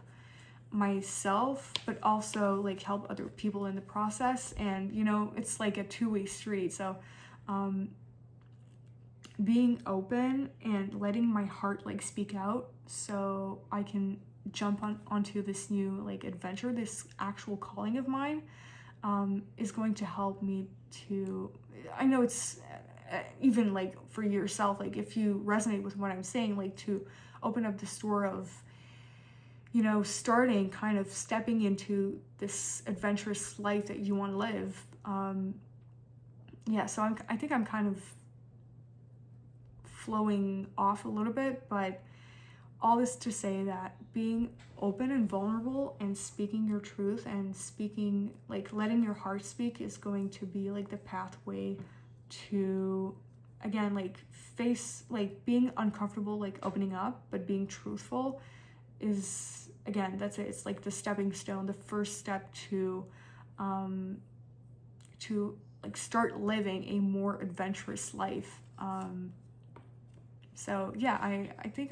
myself but also like help other people in the process. And you know, it's like a two-way street. So being open and letting my heart like speak out, so I can jump onto this new like adventure, this actual calling of mine, is going to help me to, I know it's even like for yourself, like if you resonate with what I'm saying, like to open up this door of, you know, starting kind of stepping into this adventurous life that you want to live. Yeah, so I think I'm kind of flowing off a little bit, but all this to say that being open and vulnerable and speaking your truth and speaking, like letting your heart speak, is going to be like the pathway to, again, like face, like being uncomfortable, like opening up, but being truthful is, again, that's it. It's like the stepping stone, the first step to like start living a more adventurous life. So yeah, I think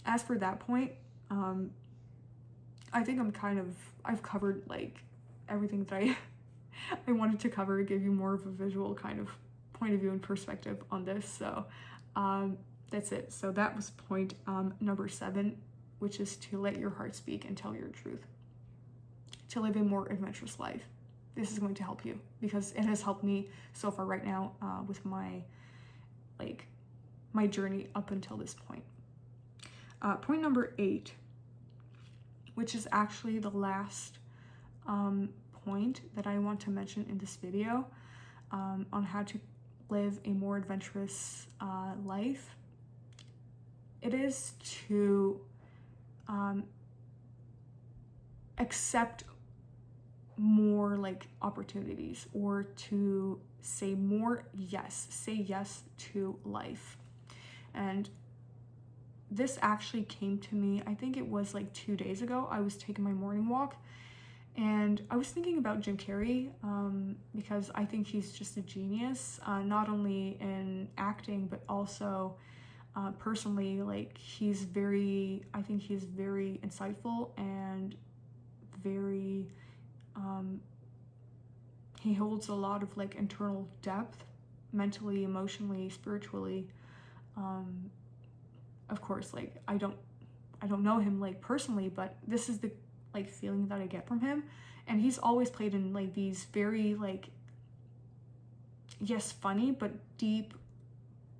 as for that point, I think I've covered like everything that I wanted to cover, give you more of a visual kind of point of view and perspective on this. So that's it. So that was point number 7, which is to let your heart speak and tell your truth, to live a more adventurous life. This is going to help you, because it has helped me so far right now with my journey up until this point. Point number 8, which is actually the last point that I want to mention in this video, on how to live a more adventurous life. It is to accept more like opportunities, or to say yes to life. And this actually came to me, I think it was like 2 days ago. I was taking my morning walk and I was thinking about Jim Carrey, because I think he's just a genius, not only in acting, but also personally, like I think he's very insightful and very, he holds a lot of like internal depth, mentally, emotionally, spiritually. Of course, like I don't know him like personally, but this is the like feeling that I get from him. And he's always played in like these very like, yes, funny but deep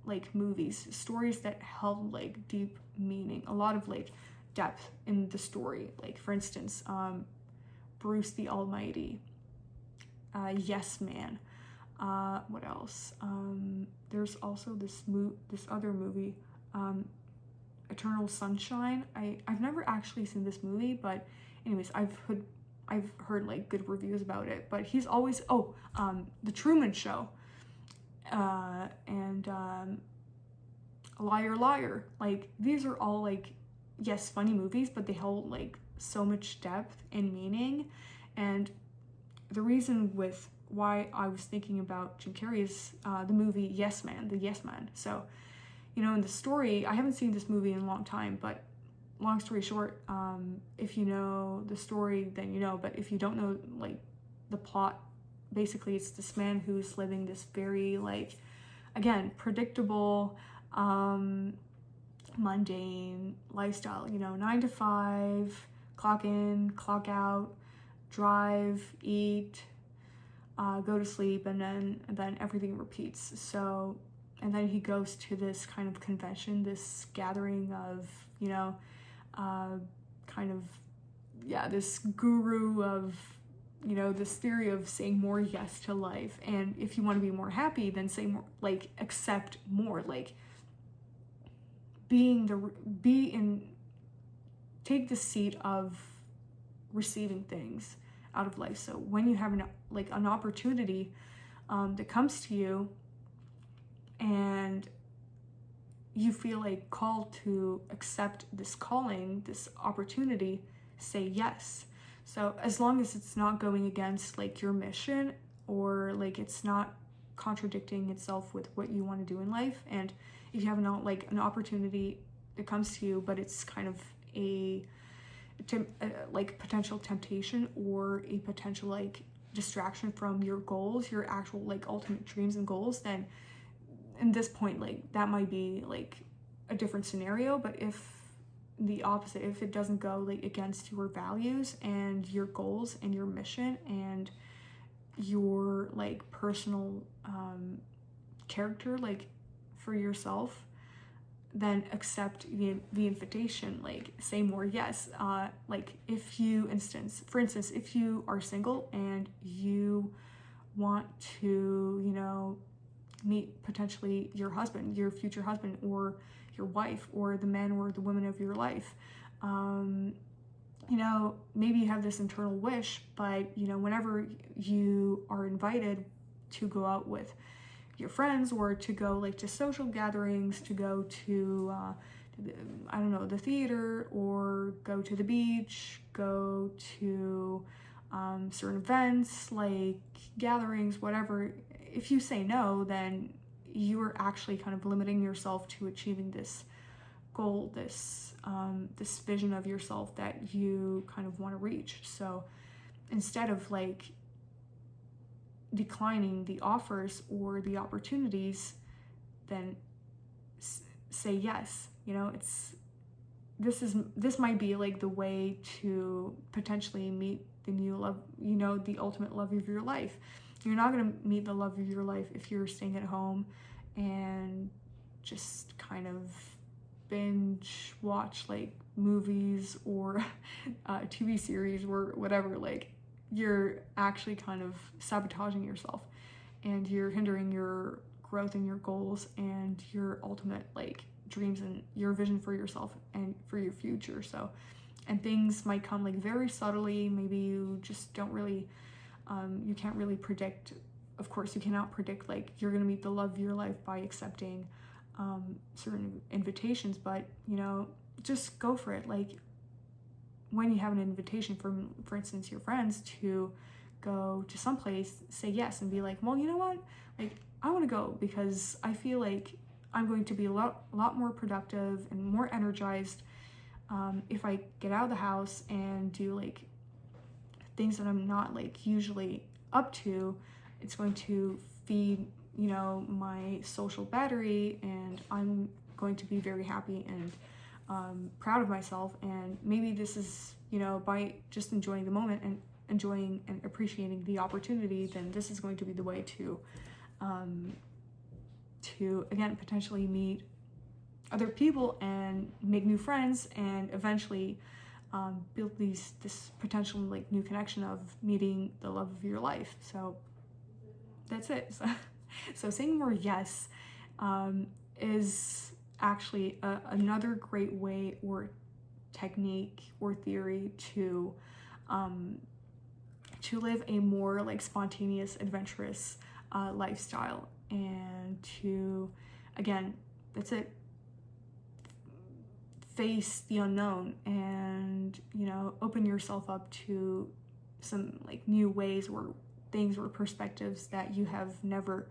like movies, stories that held like deep meaning, a lot of like depth in the story. Like for instance, Bruce the Almighty, Yes Man. What else? There's also this other movie, Eternal Sunshine. I've never actually seen this movie, but anyways, I've heard like good reviews about it. But he's always The Truman Show, and Liar Liar. Like these are all like, yes, funny movies, but they hold like so much depth and meaning. And the reason with why I was thinking about Jim Carrey is the movie Yes Man, the Yes Man. So, you know, in the story, I haven't seen this movie in a long time, but long story short, if you know the story, then you know. But if you don't know like the plot, basically it's this man who's living this very like, again, predictable, mundane lifestyle, you know, 9 to 5, clock in, clock out, drive, eat, go to sleep, and then everything repeats. So, and then he goes to this kind of convention, this gathering of, you know, kind of, yeah, this guru of, you know, this theory of saying more yes to life. And if you want to be more happy, then say more, like accept more, like take the seat of receiving things out of life. So when you have an opportunity that comes to you and you feel like called to accept this calling, this opportunity, say yes. So as long as it's not going against like your mission, or like it's not contradicting itself with what you want to do in life, and if you have an opportunity that comes to you, but it's kind of a like potential temptation or a potential like distraction from your goals, your actual like ultimate dreams and goals, then in this point, like that might be like a different scenario. But if the opposite, if it doesn't go like against your values and your goals and your mission and your like personal character, like for yourself, then accept the invitation, like say more yes. Like if you, for instance, if you are single and you want to, you know, meet potentially your husband, your future husband, or your wife, or the man or the woman of your life, you know, maybe you have this internal wish, but you know, whenever you are invited to go out with your friends, or to go like to social gatherings, to go to I don't know, the theater, or go to the beach, go to certain events like gatherings, whatever, if you say no, then you're actually kind of limiting yourself to achieving this goal, this vision of yourself that you kind of want to reach. So instead of like declining the offers or the opportunities, then say yes. You know, this might be like the way to potentially meet the new love, you know, the ultimate love of your life. You're not going to meet the love of your life if you're staying at home and just kind of binge watch like movies or TV series or whatever. Like you're actually kind of sabotaging yourself, and you're hindering your growth and your goals and your ultimate like dreams and your vision for yourself and for your future. So, and things might come like very subtly. Maybe you just don't really you can't really predict. Of course, you cannot predict like you're gonna meet the love of your life by accepting certain invitations, but you know, just go for it. Like when you have an invitation from, for instance, your friends to go to someplace, say yes and be like, well, you know what, like I want to go because I feel like I'm going to be a lot more productive and more energized if I get out of the house and do like things that I'm not like usually up to. It's going to feed, you know, my social battery, and I'm going to be very happy and proud of myself. And maybe this is, you know, by just enjoying the moment and enjoying and appreciating the opportunity, then this is going to be the way to again potentially meet other people and make new friends, and eventually build this potential like new connection of meeting the love of your life. So that's it. So saying more yes is actually another great way or technique or theory to live a more like spontaneous, adventurous lifestyle, and to, again, that's it, face the unknown and, you know, open yourself up to some like new ways or things or perspectives that you have never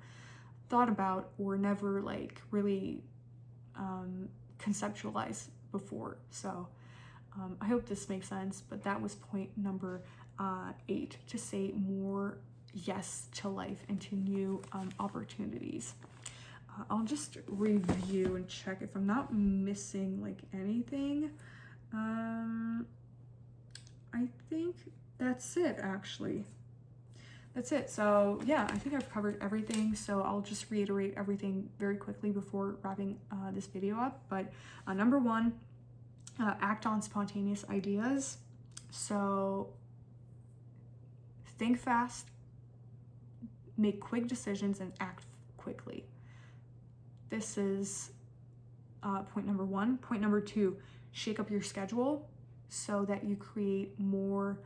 thought about or never like really conceptualized before. So I hope this makes sense, but that was point number 8, to say more yes to life and to new opportunities. I'll just review and check if I'm not missing like anything. I think that's it, actually. That's it. So yeah, I think I've covered everything. So I'll just reiterate everything very quickly before wrapping this video up. But number 1, act on spontaneous ideas. So think fast, make quick decisions, and act quickly. This is point number 1. Point number 2, shake up your schedule so that you create more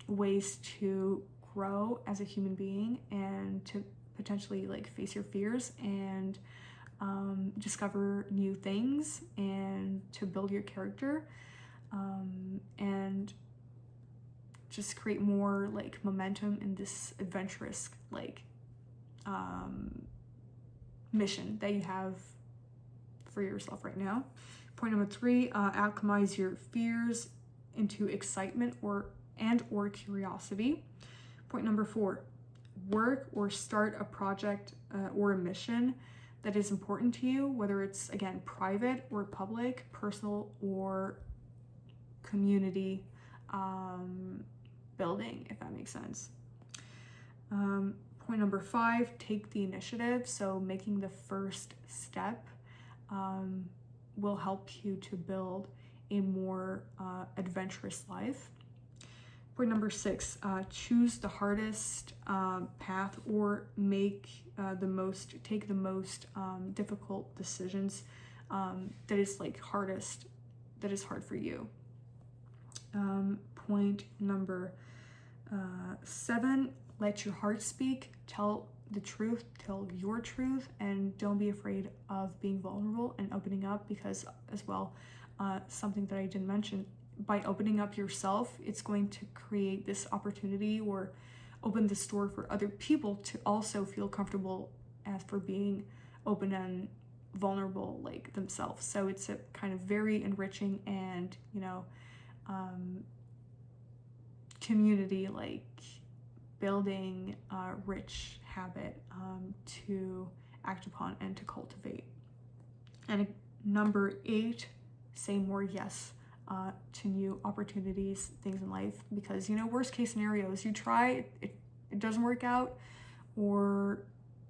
ways to grow as a human being and to potentially like face your fears and discover new things and to build your character and just create more like momentum in this adventurous like mission that you have for yourself right now. Point number 3, alchemize your fears into excitement or curiosity. Point number 4, work or start a project or a mission that is important to you, whether it's, again, private or public, personal or community building, if that makes sense. Point number 5, take the initiative. So making the first step will help you to build a more adventurous life. Point number 6, choose the hardest path or take the most difficult decisions that is hard for you. Point number 7, let your heart speak. Tell the truth, tell your truth, and don't be afraid of being vulnerable and opening up, because as well, something that I didn't mention, by opening up yourself, it's going to create this opportunity or open this door for other people to also feel comfortable as for being open and vulnerable like themselves. So it's a kind of very enriching and, you know, community like building rich habit to act upon and to cultivate. And number 8, say more yes to new opportunities, things in life, because, you know, worst case scenarios, you try, it doesn't work out, or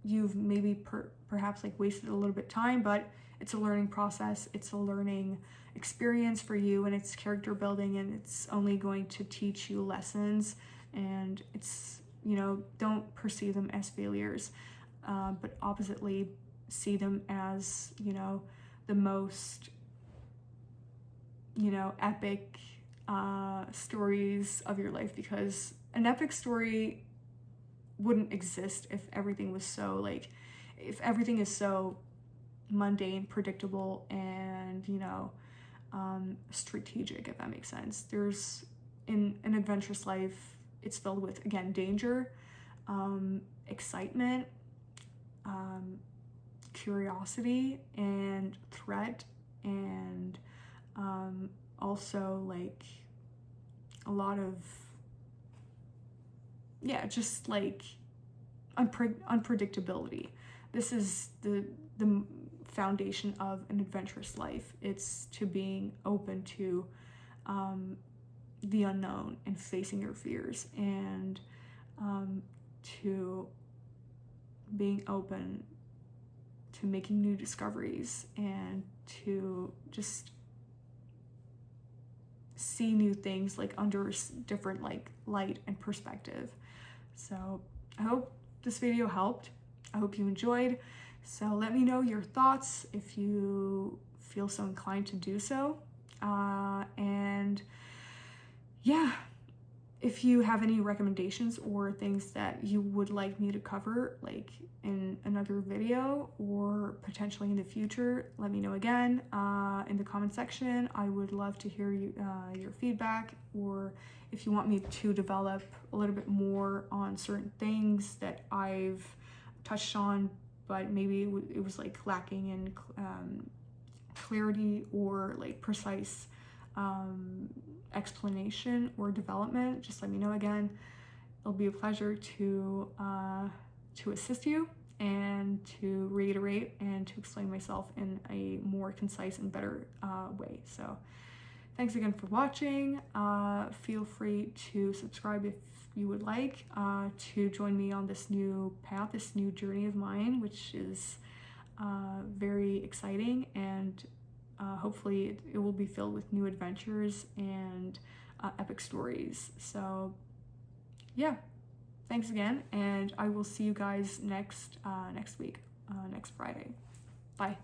you've maybe perhaps like wasted a little bit of time, but it's a learning process, it's a learning experience for you, and it's character building, and it's only going to teach you lessons. And it's, you know, don't perceive them as failures, but oppositely see them as, you know, the most, you know, epic stories of your life, because an epic story wouldn't exist if everything was so like, if everything is so mundane, predictable, and, you know, strategic, if that makes sense. There's, in an adventurous life, it's filled with, again, danger, excitement, curiosity and threat, and also like a lot of, yeah, just like unpredictability. This is the foundation of an adventurous life. It's to being open to the unknown and facing your fears, and to being open to making new discoveries, and to just see new things like under different like light and perspective. So I hope this video helped. I hope you enjoyed. So let me know your thoughts if you feel so inclined to do so. And yeah, if you have any recommendations or things that you would like me to cover, like in another video or potentially in the future, let me know again in the comment section. I would love to hear your feedback, or if you want me to develop a little bit more on certain things that I've touched on, but maybe it was like lacking in clarity or like precise explanation or development, just let me know again. It'll be a pleasure to assist you and to reiterate and to explain myself in a more concise and better way. So thanks again for watching. Feel free to subscribe if you would like, to join me on this new path, this new journey of mine, which is very exciting, and hopefully it will be filled with new adventures and epic stories. So yeah, thanks again, and I will see you guys next week, next Friday. Bye.